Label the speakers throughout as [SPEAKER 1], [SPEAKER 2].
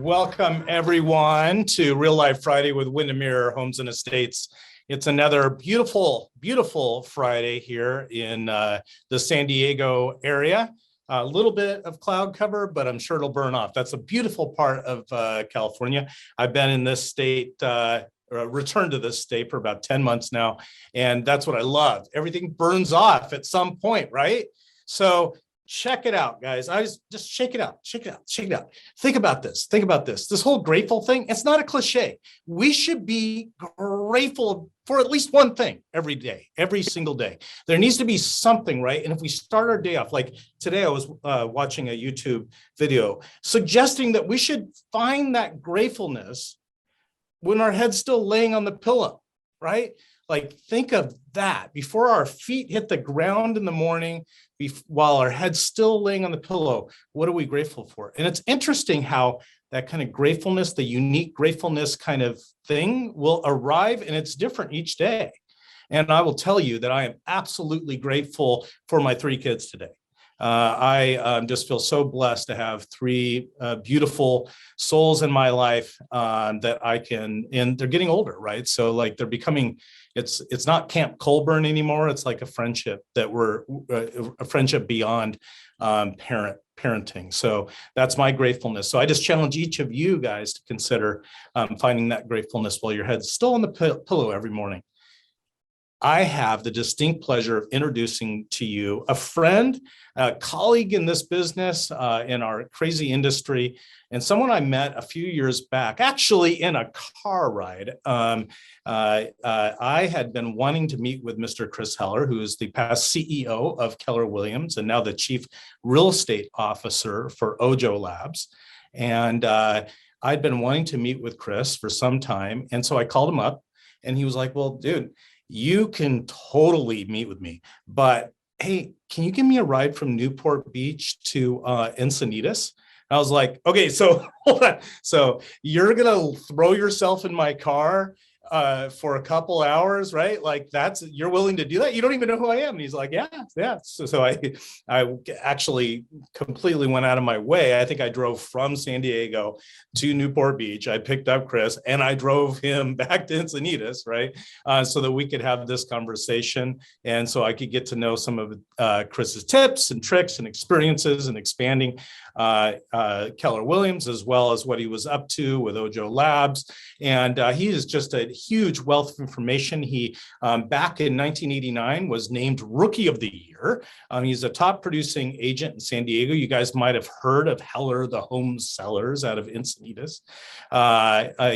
[SPEAKER 1] Welcome everyone to Real Life Friday with Windermere Homes and Estates. It's another beautiful, beautiful Friday here in the San Diego area. A little bit of cloud cover, but I'm sure it'll burn off. That's a beautiful part of California. I've been in this state, returned to this state for about 10 months now, and that's what I love. Everything burns off at some point, right? So check it out, guys. I just shake it out, shake it out, shake it out. Think about this. Think about this. This whole grateful thing, it's not a cliche. We should be grateful for at least one thing every day, every single day. There needs to be something, right? And if we start our day off, like today, I was watching a YouTube video suggesting that we should find that gratefulness when our head's still laying on the pillow, right? Like, think of that before our feet hit the ground in the morning, while our head's still laying on the pillow. What are we grateful for? And it's interesting how that kind of gratefulness, the unique gratefulness kind of thing will arrive, and it's different each day. And I will tell you that I am absolutely grateful for my 3 kids today. I just feel so blessed to have 3 beautiful souls in my life that I can, and they're getting older, right? So like they're becoming, it's not Camp Colburn anymore. It's like a friendship that we're a friendship beyond parenting. So that's my gratefulness. So I just challenge each of you guys to consider finding that gratefulness while your head's still on the pillow every morning. I have the distinct pleasure of introducing to you a friend, a colleague in this business, in our crazy industry, and someone I met a few years back, actually in a car ride. I had been wanting to meet with Mr. Chris Heller, who is the past CEO of Keller Williams and now the Chief Real Estate Officer for Ojo Labs. And I'd been wanting to meet with Chris for some time. And so I called him up and he was like, well, dude, you can totally meet with me, but hey, can you give me a ride from Newport Beach to Encinitas? I was like, okay, so hold on. So you're going to throw yourself in my car for a couple hours, right? Like you're willing to do that? You don't even know who I am. And he's like, yeah. So I actually completely went out of my way. I think I drove from San Diego to Newport Beach. I picked up Chris and I drove him back to Encinitas, right? So that we could have this conversation. And so I could get to know some of Chris's tips and tricks and experiences and expanding Keller Williams, as well as what he was up to with Ojo Labs. And he is just a huge wealth of information. He, back in 1989, was named Rookie of the Year. He's a top producing agent in San Diego. You guys might have heard of Heller, the home sellers out of Encinitas.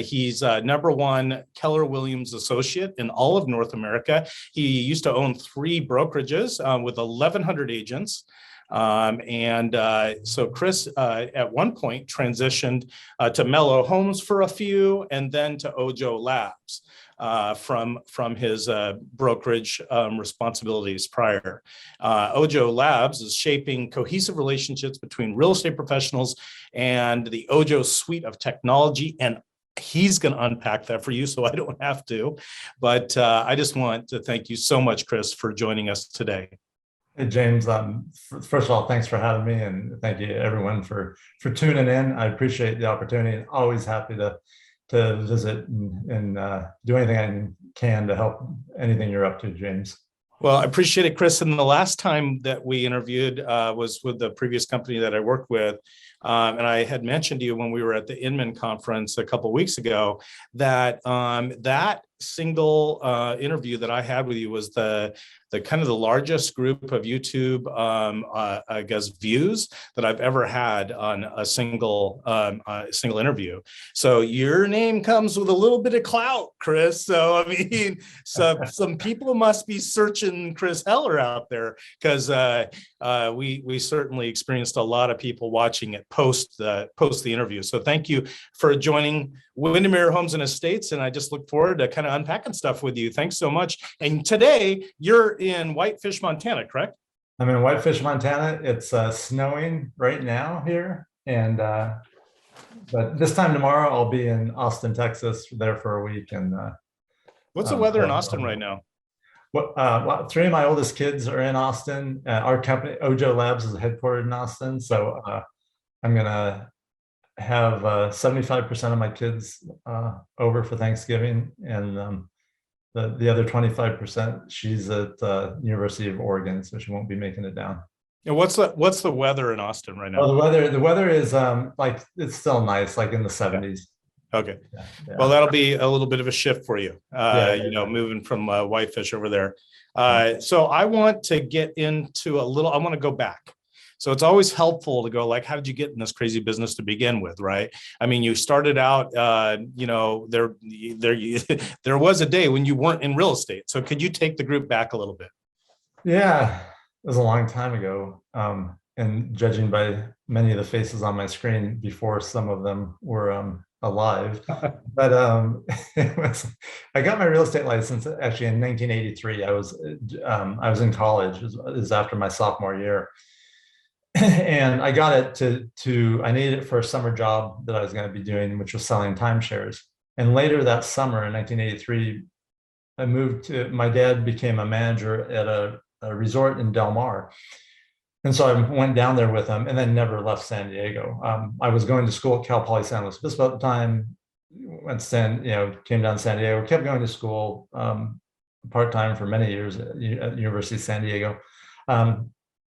[SPEAKER 1] He's #1 Keller Williams associate in all of North America. He used to own 3 brokerages with 1,100 agents. So Chris at one point transitioned to Mellow Homes for a few, and then to Ojo Labs from his brokerage responsibilities prior. Ojo Labs is shaping cohesive relationships between real estate professionals and the Ojo suite of technology, and he's going to unpack that for you, so I don't have to. But I just want to thank you so much, Chris, for joining us today.
[SPEAKER 2] Hey, James, first of all, thanks for having me, and thank you everyone for tuning in. I appreciate the opportunity. Always happy to visit and do anything I can to help anything you're up to, James.
[SPEAKER 1] Well, I appreciate it, Chris. And the last time that we interviewed was with the previous company that I worked with. And I had mentioned to you when we were at the Inman conference a couple of weeks ago that that single interview that I had with you was the kind of the largest group of YouTube, I guess, views that I've ever had on a single interview. So your name comes with a little bit of clout, Chris. So I mean, some people must be searching Chris Heller out there, because we certainly experienced a lot of people watching it post the interview. So thank you for joining Windermere Homes and Estates, and I just look forward to kind of unpacking stuff with you. Thanks so much. And today you're in Whitefish, Montana, correct?
[SPEAKER 2] I'm in Whitefish, Montana. It's snowing right now here, and but this time tomorrow I'll be in Austin, Texas, there for a week. And
[SPEAKER 1] what's the weather in Austin right now?
[SPEAKER 2] Well, 3 of my oldest kids are in Austin. Our company, Ojo Labs, is headquartered in Austin. So I'm going to have 75% of my kids over for Thanksgiving, and the other 25%, she's at University of Oregon, so she won't be making it down.
[SPEAKER 1] And what's the weather in Austin right now?
[SPEAKER 2] Oh, the weather is like, it's still nice, like in the 70s.
[SPEAKER 1] Okay.
[SPEAKER 2] Yeah,
[SPEAKER 1] Well, that'll be a little bit of a shift for you, moving from Whitefish over there. So I want to get into I want to go back. So it's always helpful to go like, how did you get in this crazy business to begin with, right? I mean, you started out, there was a day when you weren't in real estate. So could you take the group back a little bit?
[SPEAKER 2] Yeah, it was a long time ago. And judging by many of the faces on my screen before, some of them were alive. But I got my real estate license actually in 1983. I was in college. It was after my sophomore year. And I got it I needed it for a summer job that I was going to be doing, which was selling timeshares. And later that summer in 1983, my dad became a manager at a resort in Del Mar. And so I went down there with him and then never left San Diego. I was going to school at Cal Poly San Luis Obispo at the time, came down to San Diego, kept going to school part-time for many years at University of San Diego.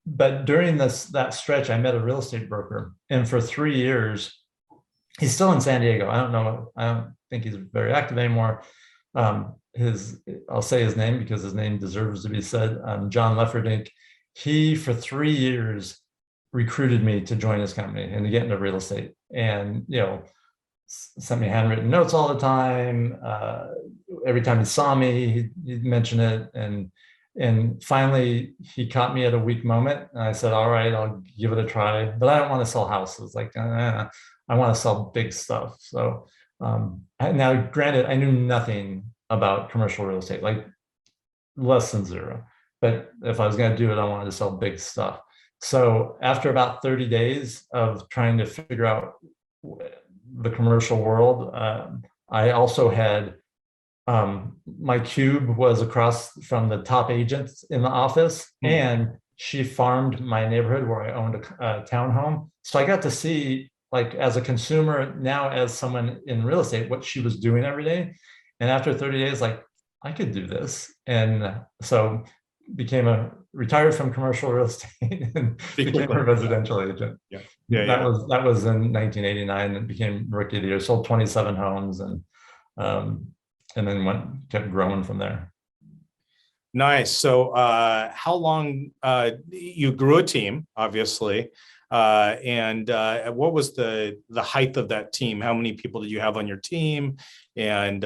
[SPEAKER 2] But during that stretch, I met a real estate broker, and for 3 years, he's still in San Diego. I don't think he's very active anymore. I'll say his name because his name deserves to be said. John Lefferdink. He, for 3 years, recruited me to join his company and to get into real estate, and sent me handwritten notes all the time. Every time he saw me, he'd mention it, and finally he caught me at a weak moment, and I said, all right, I'll give it a try, but I don't want to sell houses. Like, I want to sell big stuff. So now, granted, I knew nothing about commercial real estate, like less than zero. But if I was going to do it, I wanted to sell big stuff. So after about 30 days of trying to figure out the commercial world, I also had my cube was across from the top agent in the office, and she farmed my neighborhood where I owned a townhome. So I got to see, like, as a consumer, now as someone in real estate, what she was doing every day. And after 30 days, like, I could do this. And so retired from commercial real estate and became a residential agent. That was in 1989, and became rookie of the year, sold 27 homes, and then kept growing from there.
[SPEAKER 1] Nice. So how long you grew a team, obviously, and what was the height of that team? How many people did you have on your team, and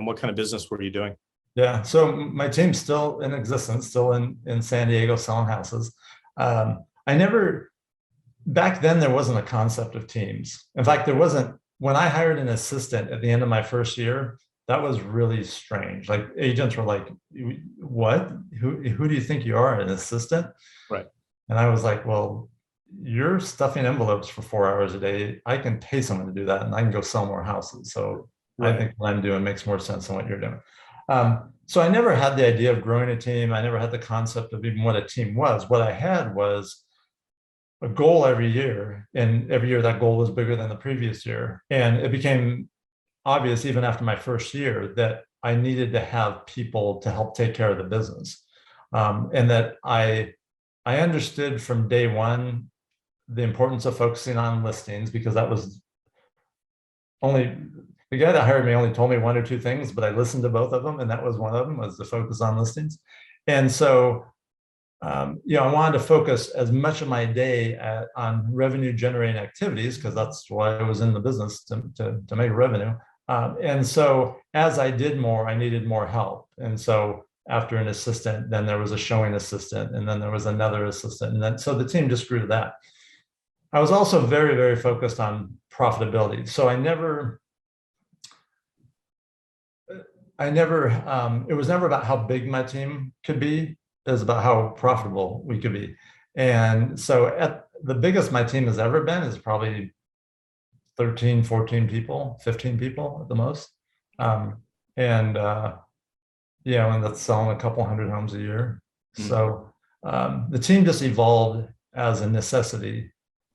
[SPEAKER 1] what kind of business were you doing?
[SPEAKER 2] Yeah, so my team's still in existence, still in San Diego, selling houses. Back then, there wasn't a concept of teams. In fact, there wasn't. When I hired an assistant at the end of my first year, that was really strange. Like, agents were like, what? Who do you think you are, an assistant?
[SPEAKER 1] Right.
[SPEAKER 2] And I was like, well, you're stuffing envelopes for 4 hours a day. I can pay someone to do that, and I can go sell more houses. So right. I think what I'm doing makes more sense than what you're doing. So I never had the idea of growing a team. I never had the concept of even what a team was. What I had was a goal every year, and every year that goal was bigger than the previous year. And it became obvious, even after my first year, that I needed to have people to help take care of the business. And that I understood from day one the importance of focusing on listings, because that was the guy that hired me only told me one or two things, but I listened to both of them, and that was one of them, was to focus on listings. And so, I wanted to focus as much of my day on revenue generating activities, because that's why I was in the business, to make revenue. And so as I did more, I needed more help. And so after an assistant, then there was a showing assistant, and then there was another assistant. And then, so the team just grew to that. I was also very, very focused on profitability. So it was never about how big my team could be. It was about how profitable we could be. And so at the biggest my team has ever been is probably 13, 14 people, 15 people at the most. And that's selling a couple hundred homes a year. Mm-hmm. So the team just evolved as a necessity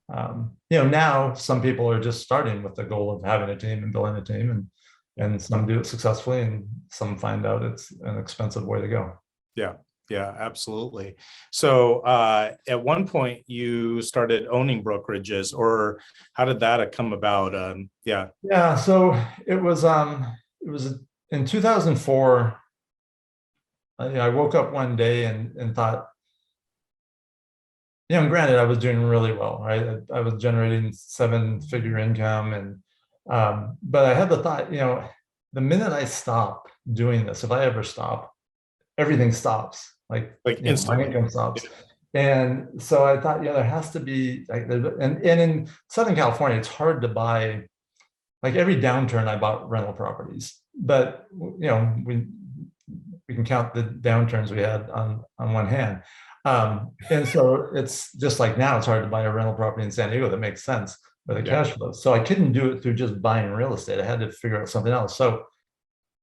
[SPEAKER 2] Now some people are just starting with the goal of having a team and building a team, and some do it successfully, and some find out it's an expensive way to go.
[SPEAKER 1] Yeah, absolutely. So at one point you started owning brokerages, or how did that come about?
[SPEAKER 2] Yeah. So it was in 2004. I woke up one day and thought, granted, I was doing really well, right? I was generating 7-figure income, but I had the thought, the minute I stop doing this, if I ever stop, everything stops. Like
[SPEAKER 1] instantly.
[SPEAKER 2] my income stops. And so I thought, there has to be and in Southern California, it's hard to buy. Like every downturn, I bought rental properties, but we can count the downturns we had on one hand. And so it's just like now, it's hard to buy a rental property in San Diego that makes sense with a cash flow. So I couldn't do it through just buying real estate. I had to figure out something else. So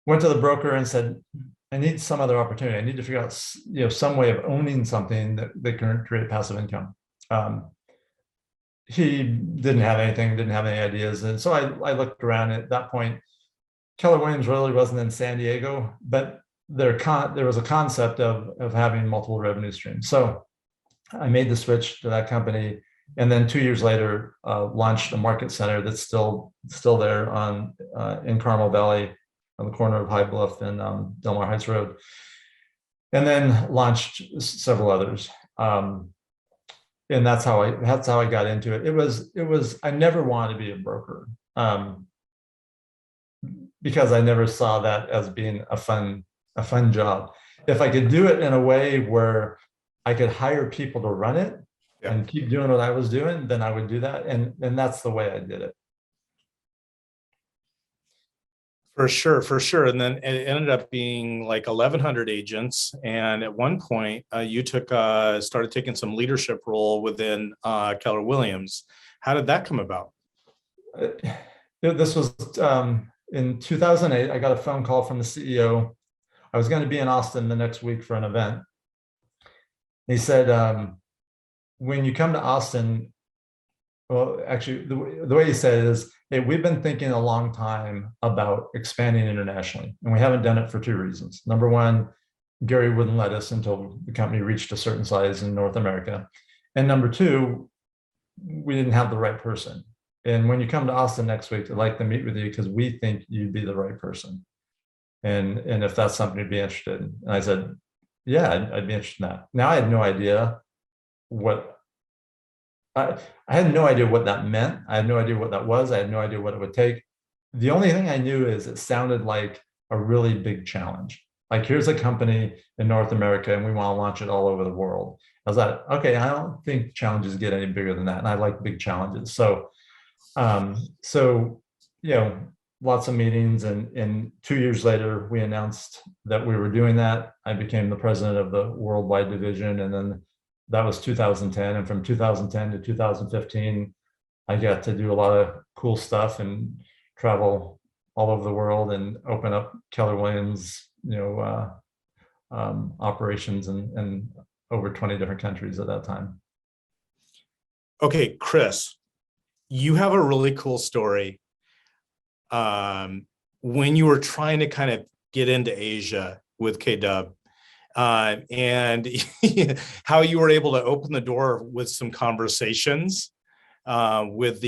[SPEAKER 2] went to the broker and said, I need some other opportunity. I need to figure out, some way of owning something that can create passive income. He didn't have anything, didn't have any ideas. And so I looked around. At that point, Keller Williams really wasn't in San Diego, but there was a concept of having multiple revenue streams. So I made the switch to that company. And then 2 years later, launched a market center that's still there in Carmel Valley, on the corner of High Bluff and Del Mar Heights Road, and then launched several others. And that's how I got into it. It was I never wanted to be a broker, because I never saw that as being a fun job. If I could do it in a way where I could hire people to run it and keep doing what I was doing, then I would do that. And that's the way I did it.
[SPEAKER 1] For sure. And then it ended up being like 1,100 agents. And at one point, you started taking some leadership role within Keller Williams. How did that come about?
[SPEAKER 2] This was in 2008. I got a phone call from the CEO. I was going to be in Austin the next week for an event. He said, when you come to Austin, well, actually, the way he said it is, hey, we've been thinking a long time about expanding internationally, and we haven't done it for 2 reasons. Number one, Gary wouldn't let us until the company reached a certain size in North America. And number two, we didn't have the right person. And when you come to Austin next week, I'd like to meet with you because we think you'd be the right person. And if that's something you'd be interested in. And I said, yeah, I'd be interested in that. Now I had no idea I had no idea what that meant. I had no idea what that was. I had no idea what it would take. The only thing I knew is it sounded like a really big challenge. Like, here's a company in North America and we want to launch it all over the world. I was like, okay, I don't think challenges get any bigger than that. And I like big challenges. So, lots of meetings, and 2 years later, we announced that we were doing that. I became the president of the worldwide division. And then that was 2010. And from 2010 to 2015, I got to do a lot of cool stuff and travel all over the world and open up Keller Williams, operations in over 20 different countries at that time.
[SPEAKER 1] Okay, Chris, you have a really cool story. When you were trying to kind of get into Asia with KW, and how you were able to open the door with some conversations with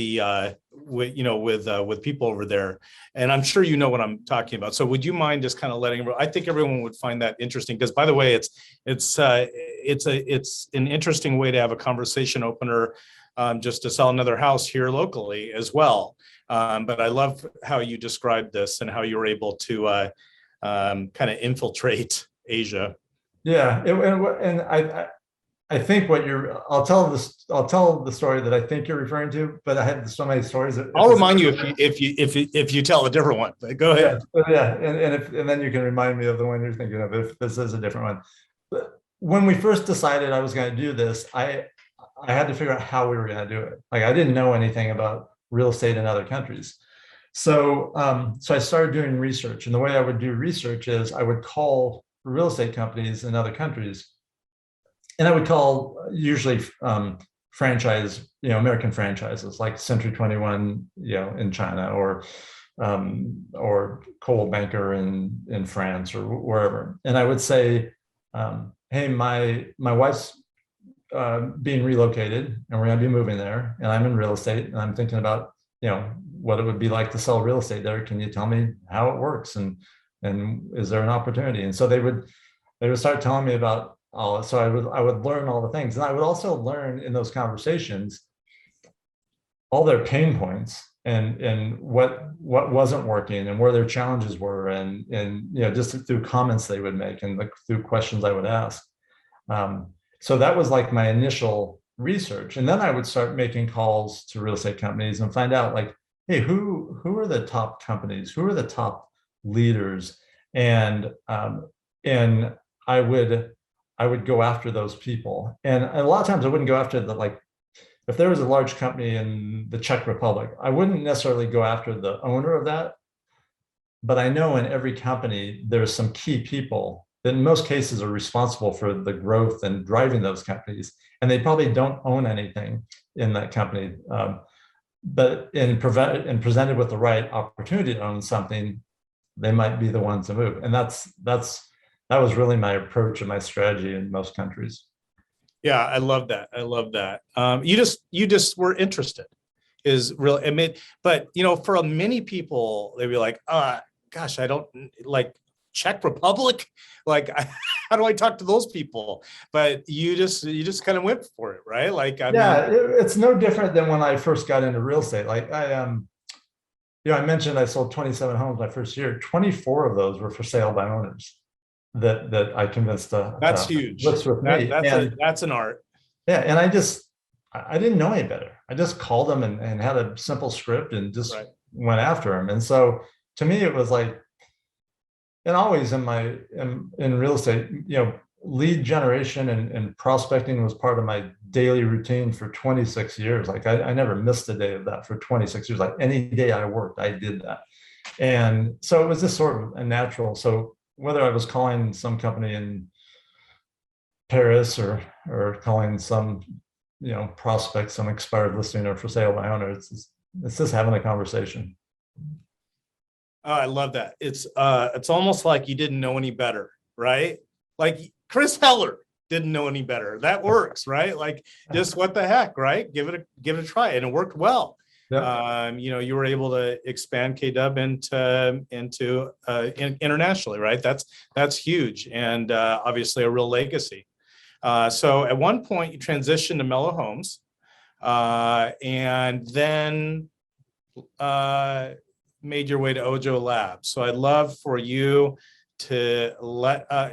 [SPEAKER 1] people over there. And I'm sure you know what I'm talking about. So would you mind just kind of I think everyone would find that interesting, because, by the way, it's an interesting way to have a conversation opener, just to sell another house here locally as well. But I love how you described this and how you were able to kind of infiltrate Asia.
[SPEAKER 2] Yeah, and I think I'll tell the story that I think you're referring to, but I have so many stories.
[SPEAKER 1] I'll remind you if you tell a different one. But go ahead.
[SPEAKER 2] Yeah, and then you can remind me of the one you're thinking of if this is a different one. But when we first decided I was going to do this, I had to figure out how we were going to do it. Like, I didn't know anything about real estate in other countries. So I started doing research, and the way I would do research is I would call real estate companies in other countries, and I would call usually franchise, American franchises like Century 21, in China, or Coldwell Banker in France or wherever. And I would say, hey, my wife's being relocated and we're going to be moving there, and I'm in real estate and I'm thinking about, what it would be like to sell real estate there. Can you tell me how it works? And is there an opportunity? And so they would start telling me about all. So I would learn all the things. And I would also learn in those conversations all their pain points and what wasn't working and where their challenges were. And just through comments they would make and through questions I would ask. So that was like my initial research. And then I would start making calls to real estate companies and find out, like, hey, who are the top companies? Who are the top leaders? And I would go after those people. And a lot of times I wouldn't go after if there was a large company in the Czech Republic, I wouldn't necessarily go after the owner of that. But I know in every company, there's some key people that in most cases are responsible for the growth and driving those companies. And they probably don't own anything in that company. But presented with the right opportunity to own something, they might be the ones to move. And that was really my approach and my strategy in most countries.
[SPEAKER 1] Yeah, I love that. I love that. You just were interested is real. I mean, but for many people, they'd be like, gosh, I don't like Czech Republic. Like, how do I talk to those people? But you just kind of went for it, right? Like,
[SPEAKER 2] it's no different than when I first got into real estate. Like I mentioned I sold 27 homes my first year. 24 of those were for sale by owners that I convinced
[SPEAKER 1] that's huge.
[SPEAKER 2] List with me.
[SPEAKER 1] That's an art.
[SPEAKER 2] Yeah, and I didn't know any better. I just called them and had a simple script and just went after them. And so to me, it was like, and always in real estate, lead generation and prospecting was part of my daily routine for 26 years. Like I never missed a day of that for 26 years. Like any day I worked, I did that. And so it was just sort of a natural. So whether I was calling some company in Paris or calling some, prospect, some expired listing or for sale by owner, it's just having a conversation.
[SPEAKER 1] Oh, I love that. It's almost like you didn't know any better, right? Like Chris Heller didn't know any better. That works, right? Like just what the heck, right? Give it a try, and it worked well. Yep. You were able to expand KW into internationally, right? That's huge, and obviously a real legacy. So at one point you transitioned to Mellow Homes, and then made your way to Ojo Labs. So I'd love for you to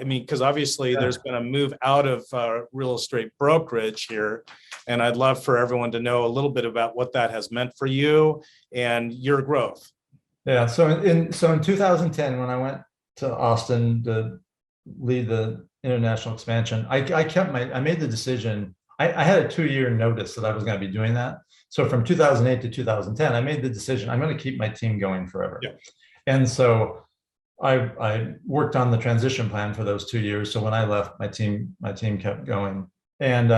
[SPEAKER 1] because obviously there's been a move out of real estate brokerage here, and I'd love for everyone to know a little bit about what that has meant for you and your growth.
[SPEAKER 2] Yeah. So in 2010, when I went to Austin to lead the international expansion, I made the decision. I had a 2-year notice that I was going to be doing that. So from 2008 to 2010, I made the decision, I'm going to keep my team going forever. Yeah. And so I worked on the transition plan for those 2 years. So when I left, my team kept going. And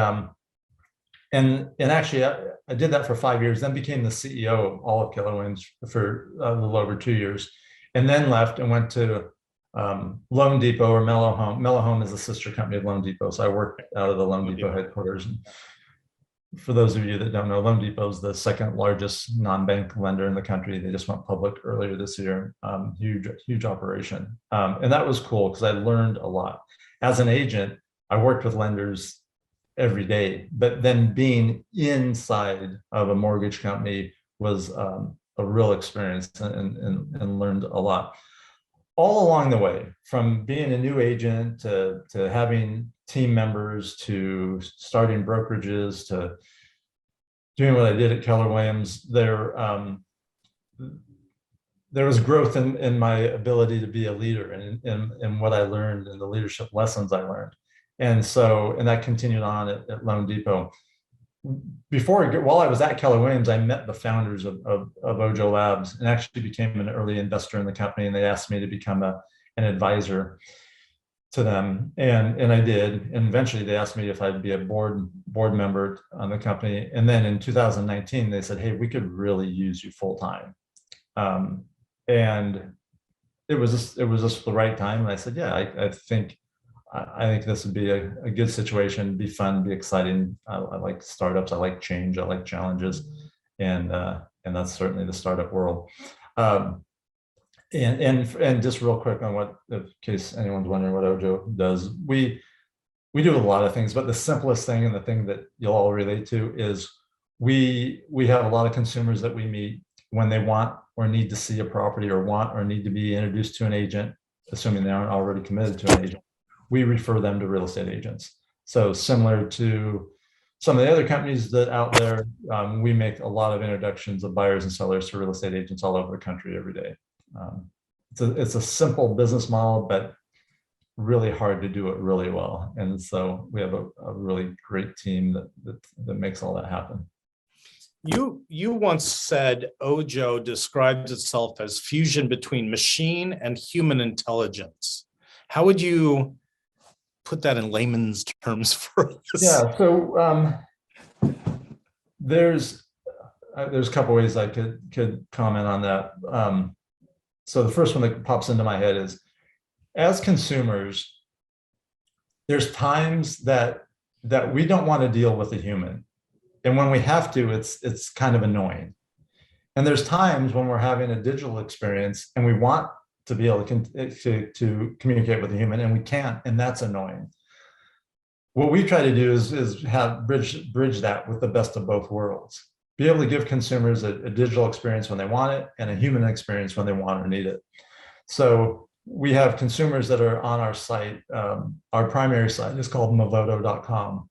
[SPEAKER 2] actually I did that for 5 years, then became the CEO of all of Keller Williams for a little over 2 years, and then left and went to Loan Depot or Mellow Home. Mellow Home is a sister company of Loan Depot. So I worked out of the Loan Depot headquarters. And for those of you that don't know, Loan Depot is the second largest non-bank lender in the country. They just went public earlier this year. Huge operation. And that was cool because I learned a lot. As an agent, I worked with lenders every day, but then being inside of a mortgage company was a real experience and learned a lot. All along the way, from being a new agent to having team members, to starting brokerages, to doing what I did at Keller Williams, there was growth in my ability to be a leader and what I learned and the leadership lessons I learned. And that continued on at Loan Depot. While I was at Keller Williams, I met the founders of Ojo Labs and actually became an early investor in the company. And they asked me to become an advisor. to them, and I did. And eventually they asked me if I'd be a board member on the company. And then in 2019, they said, hey, we could really use you full time. And it was just the right time. And I said, yeah, I think this would be a good situation, be fun, be exciting. I like startups, I like change, I like challenges. And that's certainly the startup world. And just real quick on what, in case anyone's wondering what Ojo does, we do a lot of things, but the simplest thing and the thing that you'll all relate to is we have a lot of consumers that we meet when they want or need to see a property or want or need to be introduced to an agent, assuming they aren't already committed to an agent. We refer them to real estate agents. So similar to some of the other companies that out there, we make a lot of introductions of buyers and sellers to real estate agents all over the country every day. It's a simple business model, but really hard to do it really well. And so we have a really great team that makes all that happen.
[SPEAKER 1] You once said Ojo describes itself as fusion between machine and human intelligence. How would you put that in layman's terms for us?
[SPEAKER 2] Yeah, so there's a couple ways I could comment on that. So the first one that pops into my head is, as consumers, there's times that we don't want to deal with a human. And when we have to, it's kind of annoying. And there's times when we're having a digital experience and we want to be able to communicate with a human and we can't, and that's annoying. What we try to do is have bridge that with the best of both worlds. Be able to give consumers a digital experience when they want it and a human experience when they want or need it. So we have consumers that are on our site. Our primary site is called Movoto.com.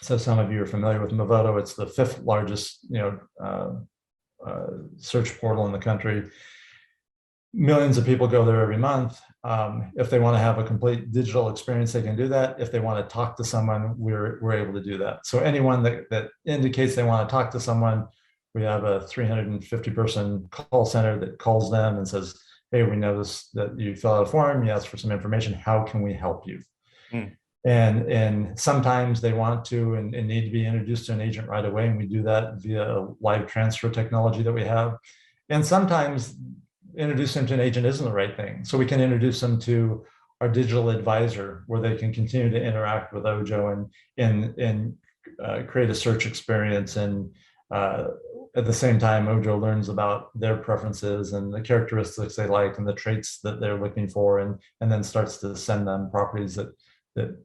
[SPEAKER 2] So some of you are familiar with Movoto. It's the 5th largest, search portal in the country. Millions of people go there every month. If they want to have a complete digital experience, they can do that. If they want to talk to someone, we're able to do that. So anyone that indicates they want to talk to someone, we have a 350-person call center that calls them and says, hey, we noticed that you fill out a form, you ask for some information, how can we help you? And sometimes they want to and need to be introduced to an agent right away, and we do that via live transfer technology that we have. And sometimes introducing them to an agent isn't the right thing. So we can introduce them to our digital advisor, where they can continue to interact with Ojo and create a search experience. And at the same time, Ojo learns about their preferences and the characteristics they like and the traits that they're looking for, and then starts to send them properties that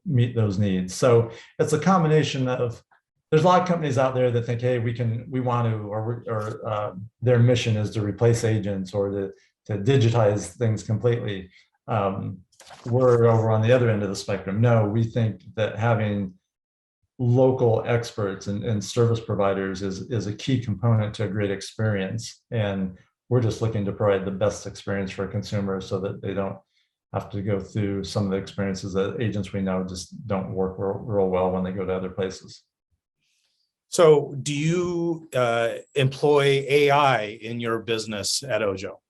[SPEAKER 2] meet those needs. So it's a combination of, there's a lot of companies out there that think, hey, we want to, or their mission is to replace agents or to digitize things completely. We're over on the other end of the spectrum. No, we think that having local experts and service providers is a key component to a great experience. And we're just looking to provide the best experience for consumers so that they don't have to go through some of the experiences that agents we know just don't work real well when they go to other places.
[SPEAKER 1] So do you employ AI in your business at Ojo?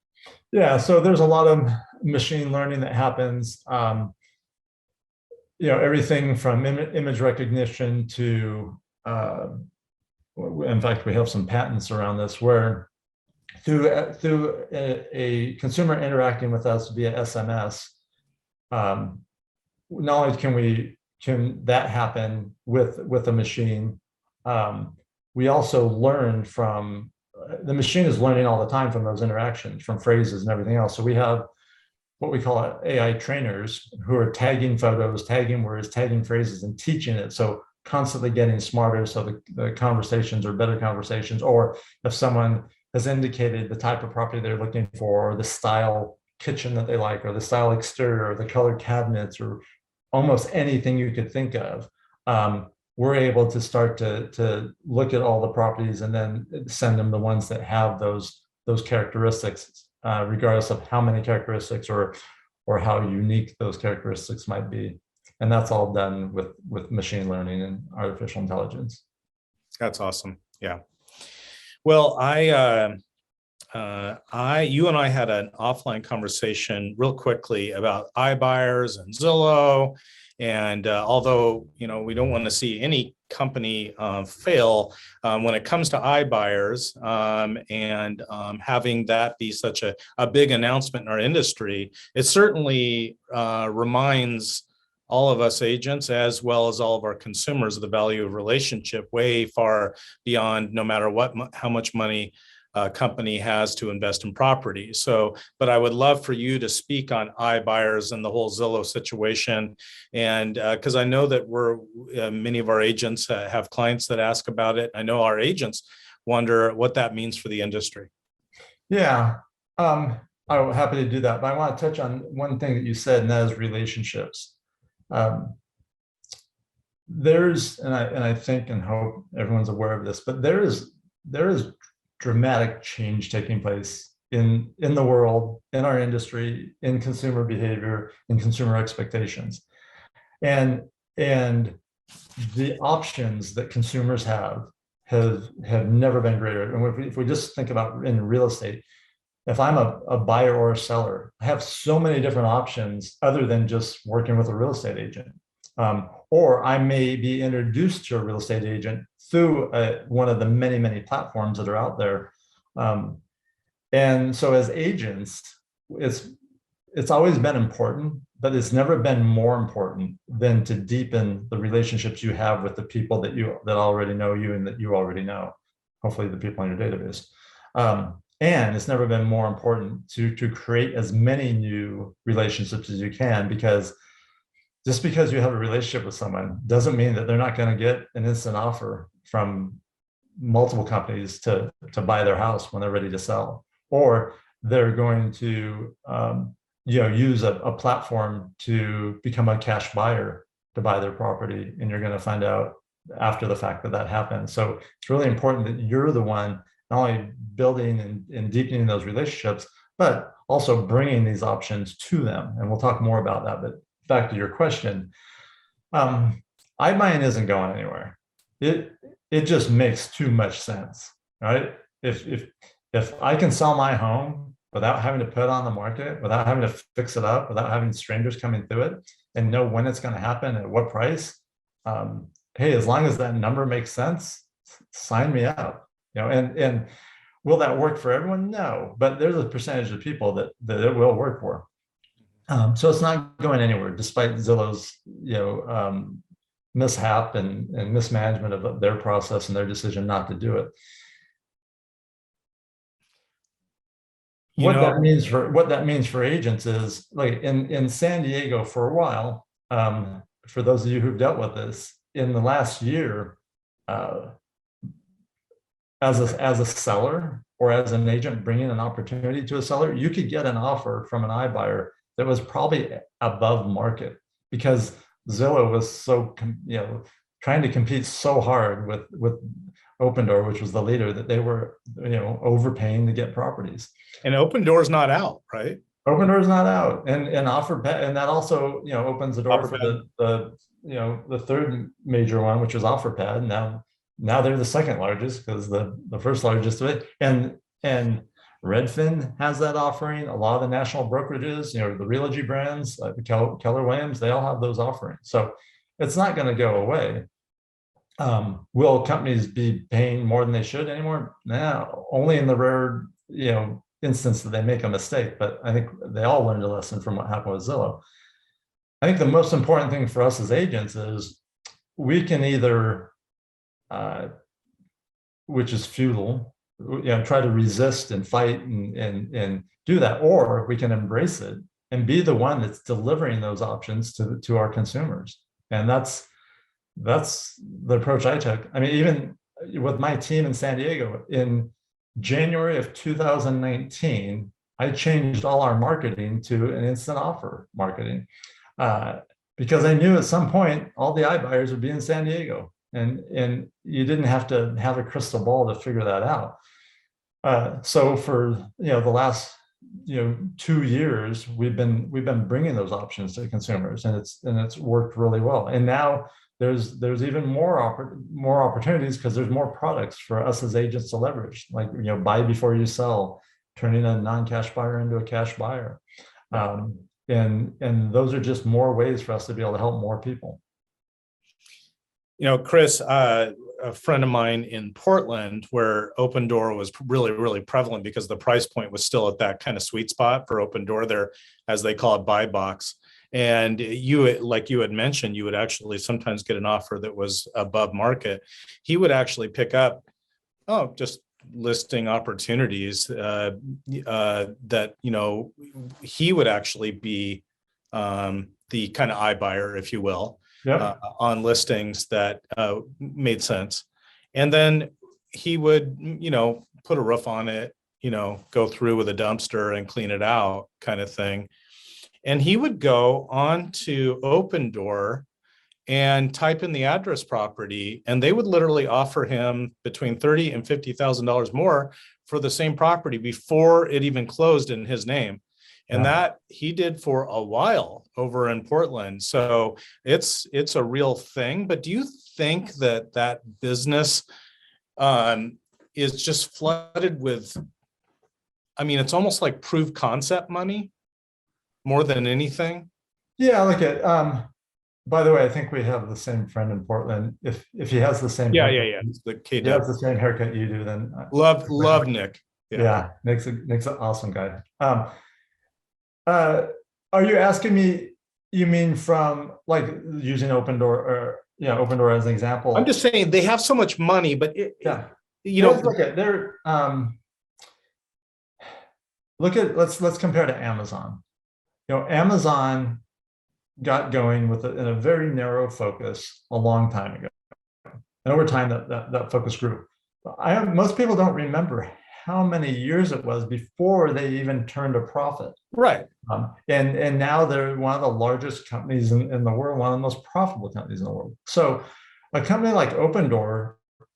[SPEAKER 2] Yeah, so there's a lot of machine learning that happens. Everything from image recognition to, in fact, we have some patents around this, where through a consumer interacting with us via SMS, not only can that happen with a machine, we also learn from, the machine is learning all the time from those interactions, from phrases and everything else. So we have what we call AI trainers who are tagging photos, tagging words, tagging phrases, and teaching it. So constantly getting smarter, so the conversations are better conversations. Or if someone has indicated the type of property they're looking for, or the style kitchen that they like, or the style exterior, or the color cabinets, or almost anything you could think of, we're able to start to look at all the properties and then send them the ones that have those characteristics, regardless of how many characteristics or how unique those characteristics might be. And that's all done with machine learning and artificial intelligence.
[SPEAKER 1] That's awesome. Yeah. Well, I You and I had an offline conversation real quickly about iBuyers and Zillow. And although, we don't want to see any company fail when it comes to iBuyers and having that be such a big announcement in our industry, it certainly reminds all of us agents, as well as all of our consumers, of the value of relationship way far beyond no matter how much money a company has to invest in property. So, but I would love for you to speak on iBuyers and the whole Zillow situation. And because I know that many of our agents have clients that ask about it. I know our agents wonder what that means for the industry.
[SPEAKER 2] Yeah, I'm happy to do that. But I want to touch on one thing that you said, and that is relationships. And I think and hope everyone's aware of this, but there is dramatic change taking place in the world, in our industry, in consumer behavior, in consumer expectations. And the options that consumers have never been greater. And if we just think about in real estate, if I'm a buyer or a seller, I have so many different options other than just working with a real estate agent. Or I may be introduced to a real estate agent through one of the many, many platforms that are out there. And so as agents, it's always been important, but it's never been more important than to deepen the relationships you have with the people that already know you and that you already know, hopefully the people in your database. And it's never been more important to create as many new relationships as you can, because just because you have a relationship with someone doesn't mean that they're not going to get an instant offer from multiple companies to buy their house when they're ready to sell, or they're going to use a platform to become a cash buyer to buy their property, and you're going to find out after the fact that happens. So it's really important that you're the one not only building and deepening those relationships, but also bringing these options to them. And we'll talk more about that. But back to your question, iBuying isn't going anywhere. It just makes too much sense, right? If I can sell my home without having to put it on the market, without having to fix it up, without having strangers coming through it, and know when it's going to happen at what price, hey, as long as that number makes sense, sign me up. And will that work for everyone? No, but there's a percentage of people that it will work for. So it's not going anywhere, despite Zillow's mishap and mismanagement of their process and their decision not to do it. What that means for agents is, like in San Diego for a while, for those of you who've dealt with this in the last year, as a seller or as an agent bringing an opportunity to a seller, you could get an offer from an iBuyer that was probably above market, because Zillow was so trying to compete so hard with Opendoor, which was the leader, that they were overpaying to get properties.
[SPEAKER 1] And Opendoor is not out, right?
[SPEAKER 2] Opendoor is not out, and OfferPad, and that also opens the door for the third major one, which was OfferPad. Now they're the second largest, because the first largest, and Redfin has that offering. A lot of the national brokerages, the Realogy brands, Keller Williams, they all have those offerings. So it's not going to go away. Will companies be paying more than they should anymore? No, only in the rare, instance that they make a mistake. But I think they all learned a lesson from what happened with Zillow. I think the most important thing for us as agents is we can either, which is futile, try to resist and fight and do that, or we can embrace it and be the one that's delivering those options to our consumers. And that's the approach I took. I mean, even with my team in San Diego, in January of 2019, I changed all our marketing to an instant offer marketing, because I knew at some point all the iBuyers would be in San Diego, and you didn't have to have a crystal ball to figure that out. So for the last 2 years, we've been bringing those options to consumers, and it's worked really well. And now there's even more opportunities, because there's more products for us as agents to leverage, like buy before you sell, turning a non-cash buyer into a cash buyer. And those are just more ways for us to be able to help more people.
[SPEAKER 1] Chris, a friend of mine in Portland, where Opendoor was really, really prevalent because the price point was still at that kind of sweet spot for Opendoor, there, as they call it, buy box. And like you had mentioned, you would actually sometimes get an offer that was above market. He would actually pick up, just listing opportunities that, he would actually be the kind of iBuyer, if you will, on listings that made sense. And then he would, put a roof on it, go through with a dumpster and clean it out kind of thing. And he would go on to Opendoor and type in the address property, and they would literally offer him between $30,000 and $50,000 more for the same property before it even closed in his name. And that he did for a while over in Portland. So it's a real thing. But do you think that business is just flooded with, it's almost like proof concept money more than anything?
[SPEAKER 2] Yeah, look at, by the way, I think we have the same friend in Portland. If he has the same
[SPEAKER 1] It's the
[SPEAKER 2] he has the same haircut you do, then
[SPEAKER 1] love Nick.
[SPEAKER 2] Yeah, Nick's an awesome guy. Are you asking me, you mean from like using Opendoor or Opendoor as an example?
[SPEAKER 1] I'm just saying they have so much money, but
[SPEAKER 2] look at their let's compare to Amazon. Amazon got going in a very narrow focus a long time ago. And over time that focus grew. Most people don't remember how many years it was before they even turned a profit.
[SPEAKER 1] Right.
[SPEAKER 2] And now they're one of the largest companies in the world, one of the most profitable companies in the world. So a company like Opendoor,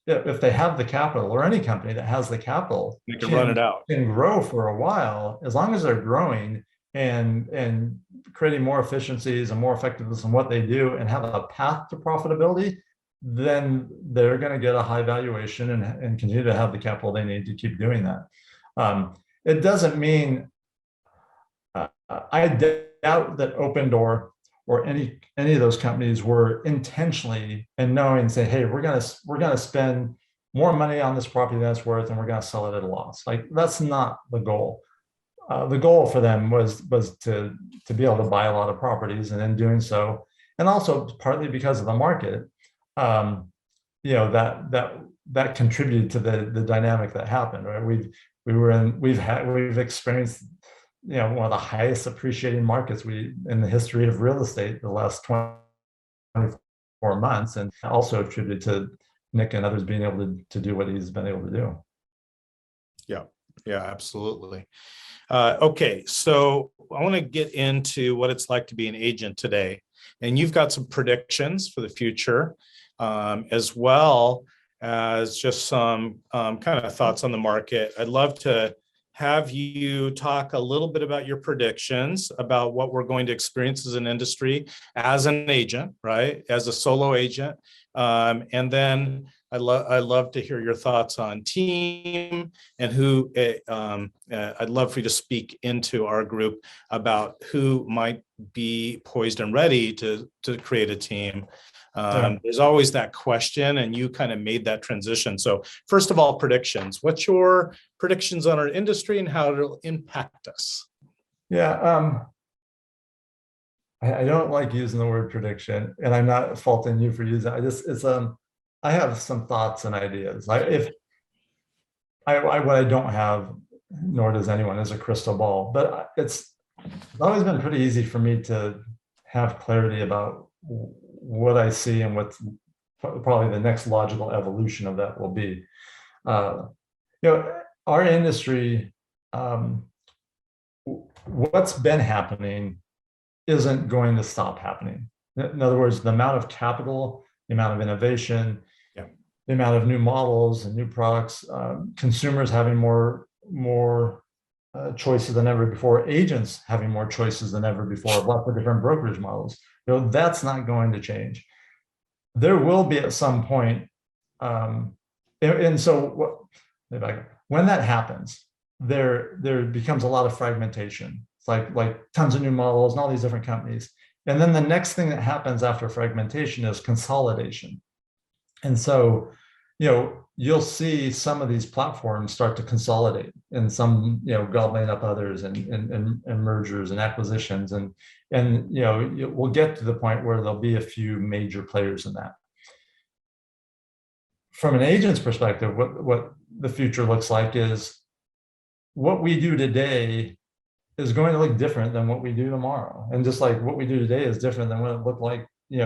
[SPEAKER 2] if they have the capital, or any company that has the capital,
[SPEAKER 1] they can run it out,
[SPEAKER 2] can grow for a while, as long as they're growing and creating more efficiencies and more effectiveness in what they do and have a path to profitability, then they're going to get a high valuation and continue to have the capital they need to keep doing that. It doesn't mean, I doubt that Opendoor or any of those companies were intentionally and knowing, say, hey, we're gonna spend more money on this property than it's worth, and we're gonna sell it at a loss. Like, that's not the goal. The goal for them was to be able to buy a lot of properties, and in doing so, and also partly because of the market, that contributed to the dynamic that happened. Right? We've experienced one of the highest appreciating markets in the history of real estate the last 24 months, and also attributed to Nick and others being able to do what he's been able to do.
[SPEAKER 1] Yeah, absolutely. Okay, so I want to get into what it's like to be an agent today. And you've got some predictions for the future, as well as just some kind of thoughts on the market. I'd love to have you talk a little bit about your predictions about what we're going to experience as an industry, as an agent, right? As a solo agent. And then I'd love to hear your thoughts on team and who, I'd love for you to speak into our group about who might be poised and ready to create a team. There's always that question, and you kind of made that transition. So first of all, predictions. What's your predictions on our industry and how it'll impact us?
[SPEAKER 2] Yeah, I don't like using the word prediction, and I'm not faulting you for using it. I have some thoughts and ideas. What I don't have, nor does anyone, is a crystal ball. But it's always been pretty easy for me to have clarity about what I see and what's probably the next logical evolution of that will be. Our industry, what's been happening isn't going to stop happening. In other words, the amount of capital, the amount of innovation, the amount of new models and new products, consumers having more choices than ever before, agents having more choices than ever before, lots of different brokerage models. That's not going to change. There will be at some point, and so when that happens, there becomes a lot of fragmentation. It's like tons of new models and all these different companies. And then the next thing that happens after fragmentation is consolidation. And so, you'll see some of these platforms start to consolidate, and some, gobbling up others, and mergers and acquisitions. And we'll get to the point where there'll be a few major players in that. From an agent's perspective, what the future looks like is what we do today is going to look different than what we do tomorrow. And just like what we do today is different than what it looked like, 3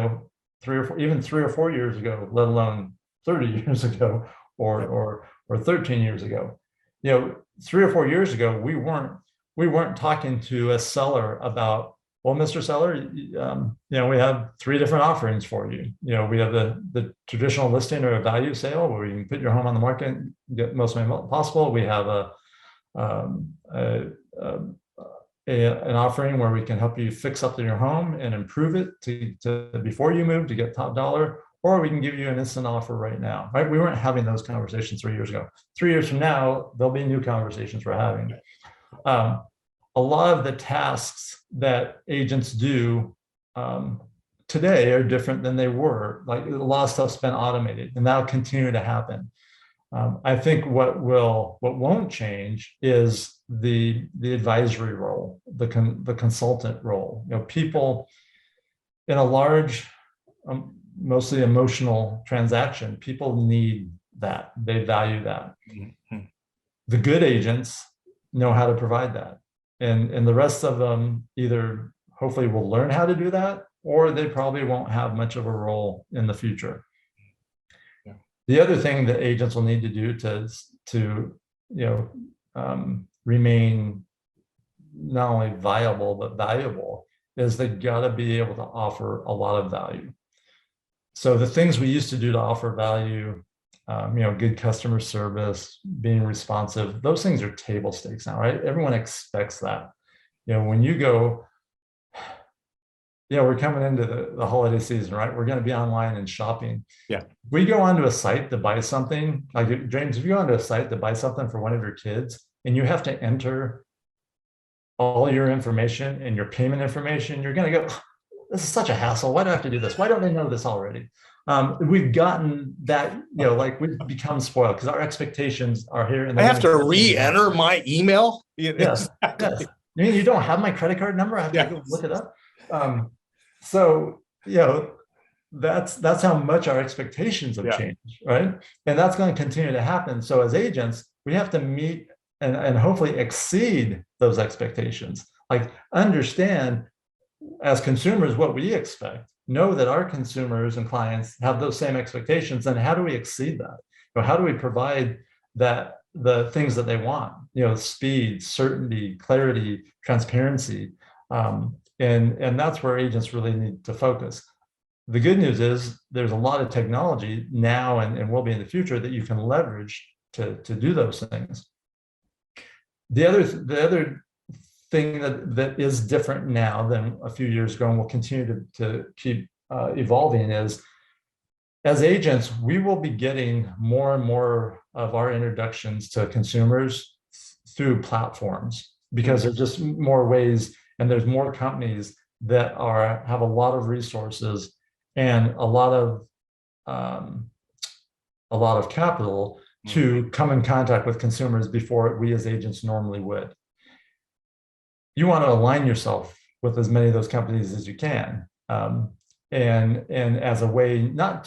[SPEAKER 2] or 4 years ago, let alone 30 years ago or 13 years ago. 3 or 4 years ago, we weren't talking to a seller about, well, Mr. Seller, we have 3 different offerings for you. We have the traditional listing or a value sale where you can put your home on the market and get most money possible. We have an offering where we can help you fix up your home and improve it to before you move to get top dollar, or we can give you an instant offer right now, right? We weren't having those conversations 3 years ago. 3 years from now, there'll be new conversations we're having. A lot of the tasks that agents do today are different than they were. Like, a lot of stuff's been automated, and that'll continue to happen. I think what won't change is the advisory role, the consultant role. People in a large, mostly emotional transaction, people need that. They value that. Mm-hmm. The good agents know how to provide that. And the rest of them either hopefully will learn how to do that, or they probably won't have much of a role in the future. Yeah. The other thing that agents will need to do to remain not only viable but valuable is they got to be able to offer a lot of value. So the things we used to do to offer value, good customer service, being responsive, those things are table stakes now, right? Everyone expects that. When you go, we're coming into the holiday season, right? We're going to be online and shopping. Yeah. We go onto a site to buy something, like, James, if you go onto a site to buy something for one of your kids and you have to enter all your information and your payment information, you're going to go, this is such a hassle. Why do I have to do this? Why don't they know this already? We've gotten that, we've become spoiled because our expectations are here. And
[SPEAKER 1] I have to re-enter my email.
[SPEAKER 2] Yes. Yes. You don't have my credit card number. I have to go look it up. So, that's how much our expectations have changed, right? And that's going to continue to happen. So as agents, we have to meet and hopefully exceed those expectations. Like, understand as consumers what we expect, know that our consumers and clients have those same expectations, and how do we exceed that? How do we provide that, the things that they want, speed, certainty, clarity, transparency. And that's where agents really need to focus. The good news is there's a lot of technology now and will be in the future that you can leverage to do those things. The other thing that is different now than a few years ago and will continue to keep evolving is, as agents, we will be getting more and more of our introductions to consumers through platforms, because there's just more ways and there's more companies that have a lot of resources and a lot of capital to come in contact with consumers before we as agents normally would. You want to align yourself with as many of those companies as you can, and as a way not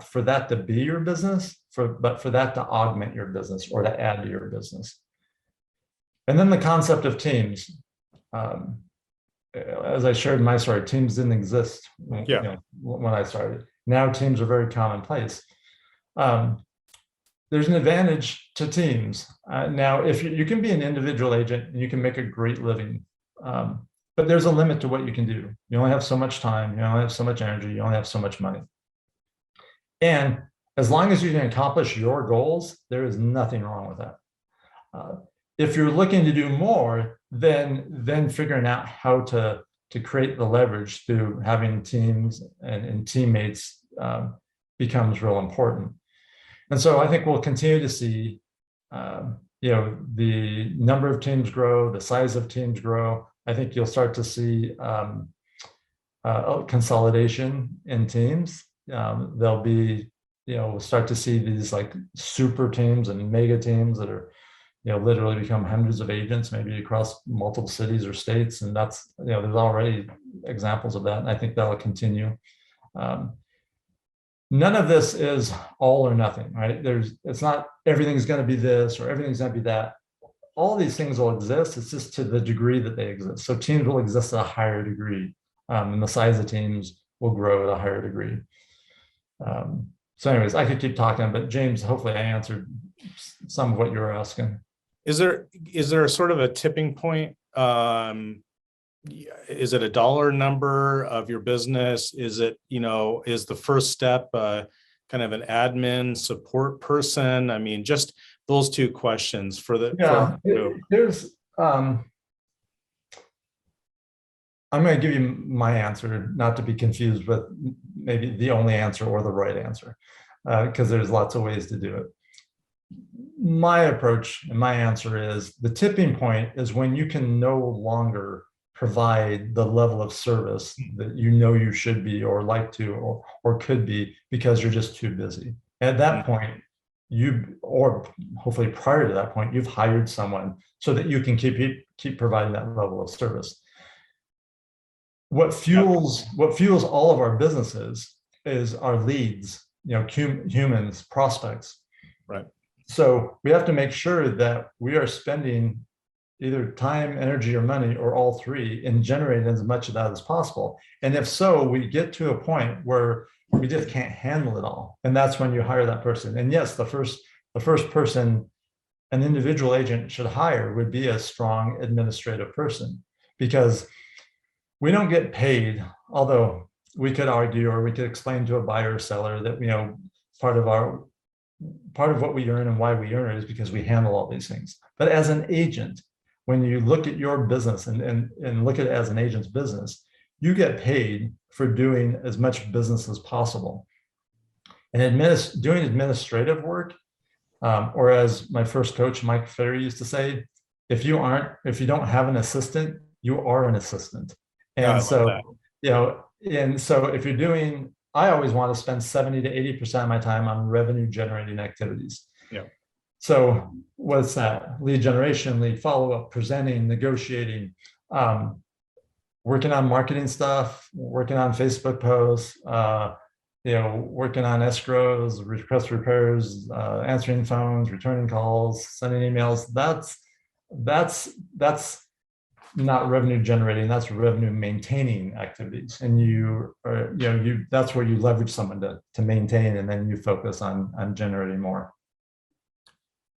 [SPEAKER 2] for that to be your business, but for that to augment your business or to add to your business. And then the concept of teams. As I shared in my story, teams didn't exist when I started. Now teams are very commonplace. There's an advantage to teams. Now, if you can be an individual agent and you can make a great living, but there's a limit to what you can do. You only have so much time, you only have so much energy, you only have so much money. And as long as you can accomplish your goals, there is nothing wrong with that. If you're looking to do more, then figuring out how to create the leverage through having teams and teammates becomes real important. And so I think we'll continue to see the number of teams grow, the size of teams grow. I think you'll start to see consolidation in teams. There'll be, we'll start to see these like super teams and mega teams that are, literally become hundreds of agents, maybe across multiple cities or states. And that's, there's already examples of that. And I think that'll continue. None of this is all or nothing, right? It's not everything's going to be this or everything's going to be that. All these things will exist. It's just to the degree that they exist. So teams will exist at a higher degree, and the size of teams will grow at a higher degree. So anyways, I could keep talking, but James, hopefully I answered some of what you were asking.
[SPEAKER 1] Is there sort of a tipping point? Is it a dollar number of your business? Is it, is the first step kind of an admin support person? I mean, just those two questions for the.
[SPEAKER 2] There's I'm going to give you my answer, not to be confused with maybe the only answer or the right answer, because there's lots of ways to do it. My approach and my answer is the tipping point is when you can no longer provide the level of service that you should be or like to or could be because you're just too busy. At that point, or hopefully prior to that point, you've hired someone so that you can keep providing that level of service. What fuels all of our businesses is our leads, humans, prospects.
[SPEAKER 1] Right.
[SPEAKER 2] So we have to make sure that we are spending either time, energy, or money, or all three, in generating as much of that as possible. And if so, we get to a point where we just can't handle it all. And that's when you hire that person. And yes, the first person an individual agent should hire would be a strong administrative person, because we don't get paid, although we could argue or we could explain to a buyer or seller that, part of what we earn and why we earn it is because we handle all these things. But as an agent, when you look at your business and look at it as an agent's business, you get paid for doing as much business as possible. And doing administrative work, or as my first coach, Mike Ferry, used to say, if you don't have an assistant, you are an assistant. And so if you're doing, I always want to spend 70 to 80% of my time on revenue generating activities.
[SPEAKER 1] Yeah.
[SPEAKER 2] So what's that? Lead generation, lead follow-up, presenting, negotiating, working on marketing stuff, working on Facebook posts, working on escrows, request repairs, answering phones, returning calls, sending emails. That's not revenue generating, that's revenue maintaining activities. And that's where you leverage someone to maintain, and then you focus on generating more.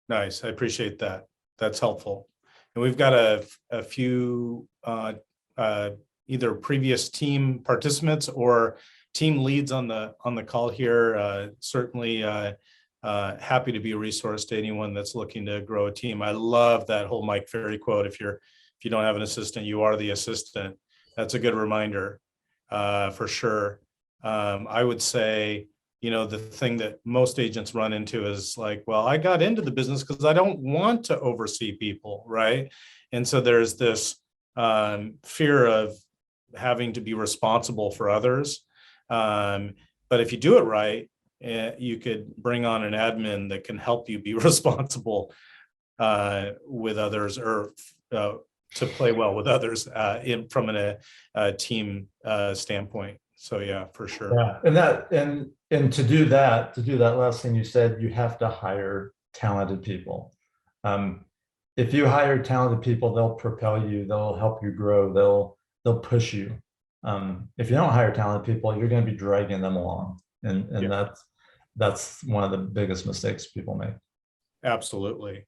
[SPEAKER 1] Nice. I appreciate that. That's helpful. And we've got a few either previous team participants or team leads on the call here. Certainly happy to be a resource to anyone that's looking to grow a team. I love that whole Mike Ferry quote. If you don't have an assistant, you are the assistant. That's a good reminder for sure. I would say, the thing that most agents run into is like, well, I got into the business because I don't want to oversee people, right? And so there's this fear of having to be responsible for others. But if you do it right, you could bring on an admin that can help you be responsible with others, or to play well with others from a team standpoint. So yeah, for sure.
[SPEAKER 2] Yeah, and to do that last thing you said, you have to hire talented people. If you hire talented people, they'll propel you, they'll help you grow, they'll push you. If you don't hire talented people, you're going to be dragging them along, and that's one of the biggest mistakes people make.
[SPEAKER 1] Absolutely.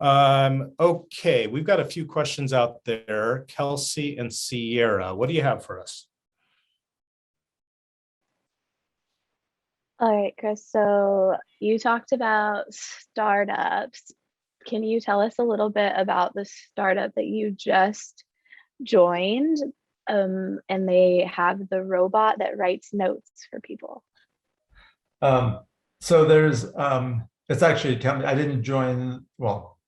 [SPEAKER 1] Okay, we've got a few questions out there. Kelsey and Sierra, what do you have for us?
[SPEAKER 3] All right, Chris. So you talked about startups. Can you tell us a little bit about the startup that you just joined? And they have the robot that writes notes for people.
[SPEAKER 2] So there's It's actually a company. I didn't join, well,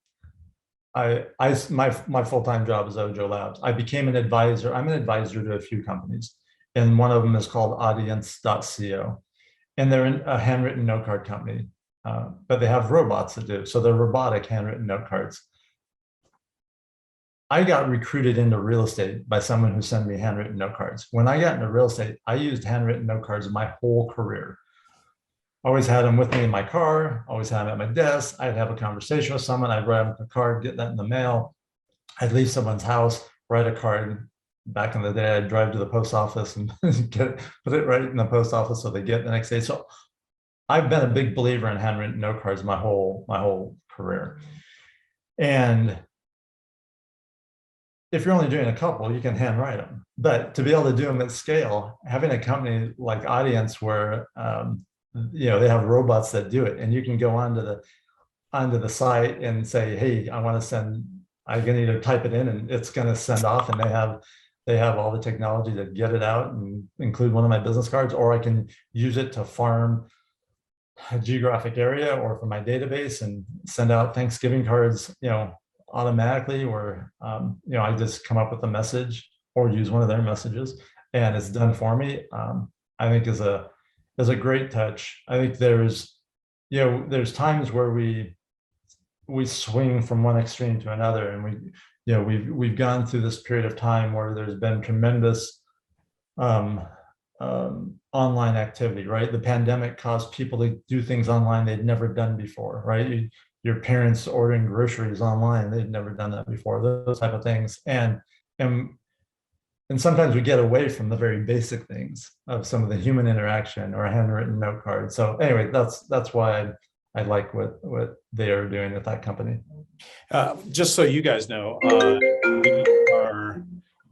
[SPEAKER 2] my full-time job is Ojo Labs. I became an advisor. I'm an advisor to a few companies, and one of them is called Audience.co, and they're a handwritten note card company, but they have robots that do. So they're robotic handwritten note cards. I got recruited into real estate by someone who sent me handwritten note cards. When I got into real estate, I used handwritten note cards my whole career. Always had them with me in my car, always had them at my desk. I'd have a conversation with someone, I'd write them a card, get that in the mail. I'd leave someone's house, write a card. Back in the day, I'd drive to the post office and put it right in the post office so they get it the next day. So I've been a big believer in handwritten note cards my whole career. And if you're only doing a couple, you can handwrite them. But to be able to do them at scale, having a company like Audience where they have robots that do it, and you can go onto the site and say, hey, I want to send, I'm going to either type it in and it's going to send off, and they have all the technology to get it out and include one of my business cards, or I can use it to farm a geographic area or from my database and send out Thanksgiving cards, automatically, or I just come up with a message or use one of their messages and it's done for me. I think is a great touch. I think there's times where we swing from one extreme to another, and we've gone through this period of time where there's been tremendous online activity, right? The pandemic caused people to do things online they'd never done before, right? Your parents ordering groceries online, they'd never done that before, those type of things. And sometimes we get away from the very basic things of some of the human interaction or a handwritten note card. So anyway, that's why I like what they are doing at that company.
[SPEAKER 1] Just so you guys know,